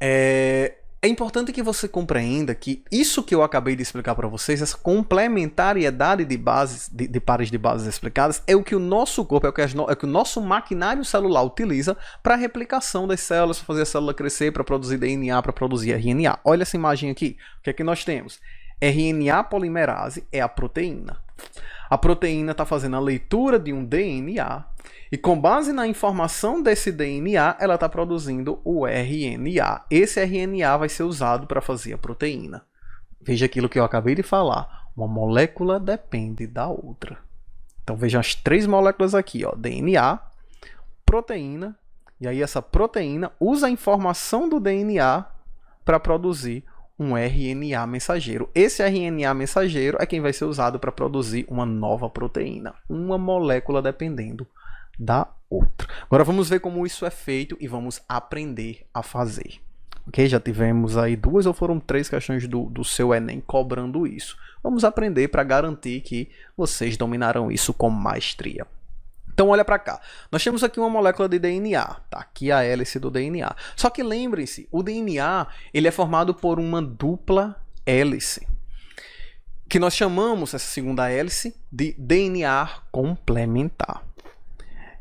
É importante que você compreenda que isso que eu acabei de explicar para vocês, essa complementariedade de bases, de pares de bases explicadas, é o que o nosso corpo, é o que o nosso maquinário celular utiliza para a replicação das células, para fazer a célula crescer, para produzir DNA, para produzir RNA. Olha essa imagem aqui. O que é que nós temos? RNA polimerase é a proteína. A proteína está fazendo a leitura de um DNA e, com base na informação desse DNA, ela está produzindo o RNA. Esse RNA vai ser usado para fazer a proteína. Veja aquilo que eu acabei de falar. Uma molécula depende da outra. Então vejam as três moléculas aqui, ó, DNA, proteína, e aí essa proteína usa a informação do DNA para produzir um RNA mensageiro. Esse RNA mensageiro é quem vai ser usado para produzir uma nova proteína. Uma molécula dependendo da outra. Agora vamos ver como isso é feito e vamos aprender a fazer. Ok? Já tivemos aí 2 ou foram 3 questões do seu Enem cobrando isso. Vamos aprender para garantir que vocês dominarão isso com maestria. Então olha para cá, nós temos aqui uma molécula de DNA, tá aqui a hélice do DNA. Só que lembrem-se, o DNA ele é formado por uma dupla hélice, que nós chamamos essa segunda hélice de DNA complementar.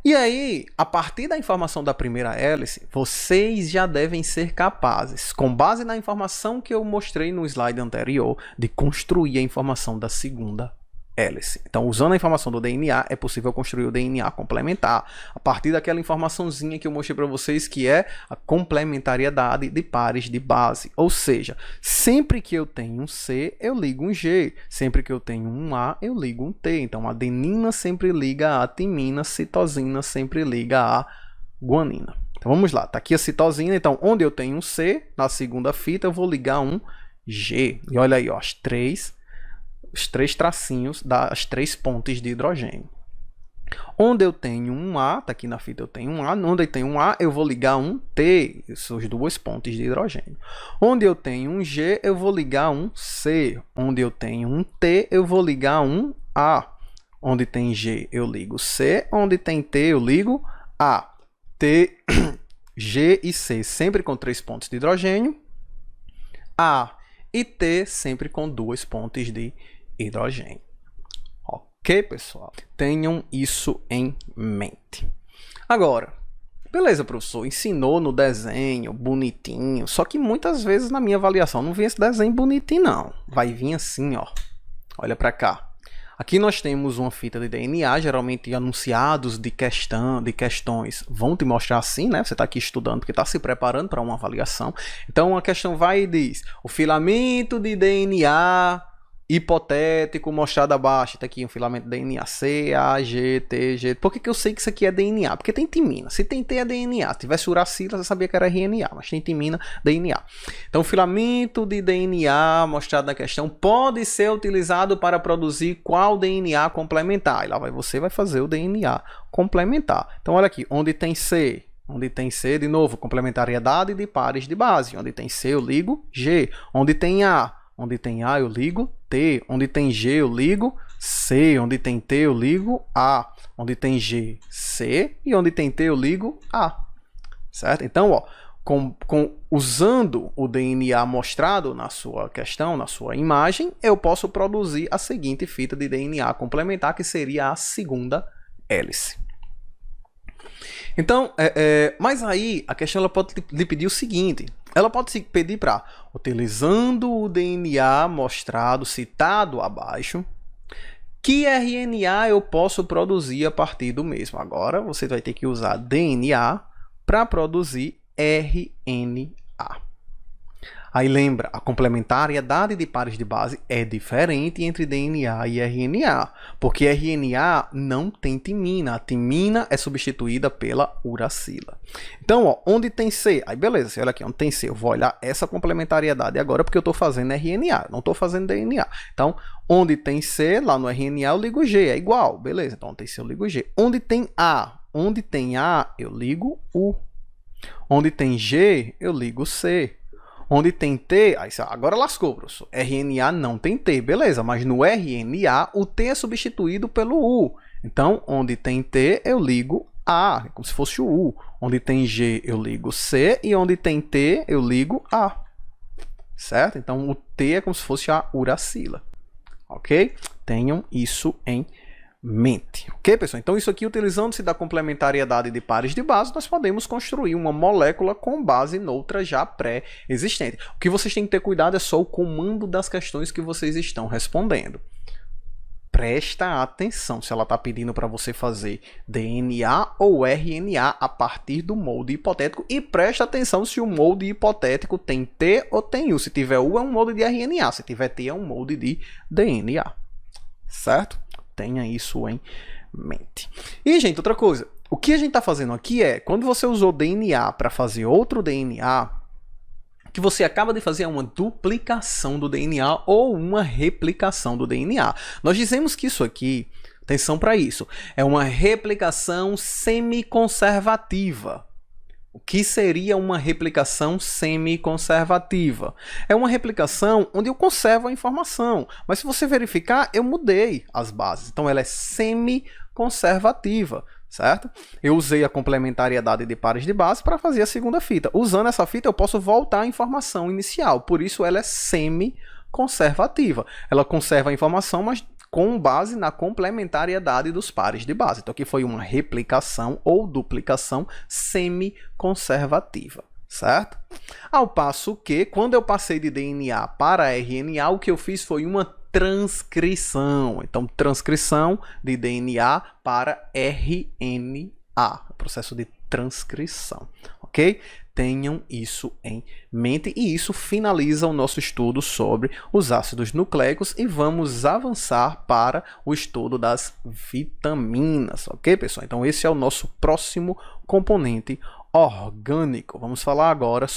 E aí, a partir da informação da primeira hélice, vocês já devem ser capazes, com base na informação que eu mostrei no slide anterior, de construir a informação da segunda hélice. Então, usando a informação do DNA, é possível construir o DNA complementar. A partir daquela informaçãozinha que eu mostrei para vocês, que é a complementariedade de pares de base. Ou seja, sempre que eu tenho um C, eu ligo um G. Sempre que eu tenho um A, eu ligo um T. Então, a adenina sempre liga a timina, citosina sempre liga a guanina. Então, vamos lá. Está aqui a citosina. Então, onde eu tenho um C, na segunda fita, eu vou ligar um G. E olha aí, ó, os três tracinhos das 3 pontes de hidrogênio. Onde eu tenho um A, tá aqui na fita eu tenho um A, onde eu tenho um A eu vou ligar um T, essas 2 pontes de hidrogênio. Onde eu tenho um G eu vou ligar um C, onde eu tenho um T eu vou ligar um A. Onde tem G eu ligo C, onde tem T eu ligo A. T, G e C sempre com 3 pontes de hidrogênio, A e T sempre com 2 pontes de hidrogênio. Ok, pessoal? Tenham isso em mente. Agora, beleza, professor, ensinou no desenho, bonitinho, só que muitas vezes na minha avaliação não vem esse desenho bonitinho, não. Vai vir assim, ó. Olha para cá. Aqui nós temos uma fita de DNA, geralmente anunciados de questões vão te mostrar assim, né? Você está aqui estudando porque está se preparando para uma avaliação. Então a questão vai e diz, o filamento de DNA hipotético mostrado abaixo, está aqui um filamento de DNA C, A, G, T, G. Por que eu sei que isso aqui é DNA? Porque tem timina. Se tem T é DNA. Se tivesse uracila, você sabia que era RNA, mas tem timina, DNA. Então, o filamento de DNA mostrado na questão pode ser utilizado para produzir qual DNA complementar? E lá você vai fazer o DNA complementar. Então, olha aqui, onde tem C, de novo, complementariedade de pares de base. Onde tem C, eu ligo G. Onde tem A, eu ligo T. Onde tem G, eu ligo C. Onde tem T, eu ligo A. Onde tem G, C. E onde tem T, eu ligo A. Certo? Então, ó, usando o DNA mostrado na sua questão, na sua imagem, eu posso produzir a seguinte fita de DNA complementar, que seria a segunda hélice. Então, mas aí a questão ela pode lhe pedir o seguinte, ela pode se pedir para, utilizando o DNA mostrado, citado abaixo, que RNA eu posso produzir a partir do mesmo? Agora você vai ter que usar DNA para produzir RNA. Aí lembra, a complementariedade de pares de base é diferente entre DNA e RNA, porque RNA não tem timina, a timina é substituída pela uracila. Então, ó, onde tem C, aí beleza, você olha aqui, onde tem C, eu vou olhar essa complementariedade agora porque eu estou fazendo RNA, não estou fazendo DNA. Então, onde tem C, lá no RNA eu ligo G, é igual, beleza, então onde tem C eu ligo G. Onde tem A, eu ligo U. Onde tem G, eu ligo C. Onde tem T, aí agora lascou, professor. RNA não tem T, beleza, mas no RNA o T é substituído pelo U. Então, onde tem T, eu ligo A, é como se fosse o U. Onde tem G, eu ligo C, e onde tem T, eu ligo A. Certo? Então, o T é como se fosse a uracila. Ok? Tenham isso em mente. Ok, pessoal? Então, isso aqui, utilizando-se da complementariedade de pares de base, nós podemos construir uma molécula com base noutra já pré-existente. O que vocês têm que ter cuidado é só o comando das questões que vocês estão respondendo. Presta atenção se ela está pedindo para você fazer DNA ou RNA a partir do molde hipotético, e presta atenção se o molde hipotético tem T ou tem U. Se tiver U, é um molde de RNA. Se tiver T, é um molde de DNA. Certo? Tenha isso em mente. E, gente, outra coisa. O que a gente está fazendo aqui é, quando você usou DNA para fazer outro DNA, o que você acaba de fazer é uma duplicação do DNA ou uma replicação do DNA. Nós dizemos que isso aqui, atenção para isso, é uma replicação semi-conservativa. O que seria uma replicação semi-conservativa? É uma replicação onde eu conservo a informação, mas se você verificar, eu mudei as bases. Então, ela é semi-conservativa, certo? Eu usei a complementariedade de pares de base para fazer a segunda fita. Usando essa fita, eu posso voltar à informação inicial, por isso ela é semi-conservativa. Ela conserva a informação, mas com base na complementariedade dos pares de base. Então, aqui foi uma replicação ou duplicação semi-conservativa, certo? Ao passo que, quando eu passei de DNA para RNA, o que eu fiz foi uma transcrição. Então, transcrição de DNA para RNA, processo de transcrição, ok? Tenham isso em mente, e isso finaliza o nosso estudo sobre os ácidos nucleicos, e vamos avançar para o estudo das vitaminas, ok, pessoal? Então, esse é o nosso próximo componente orgânico. Vamos falar agora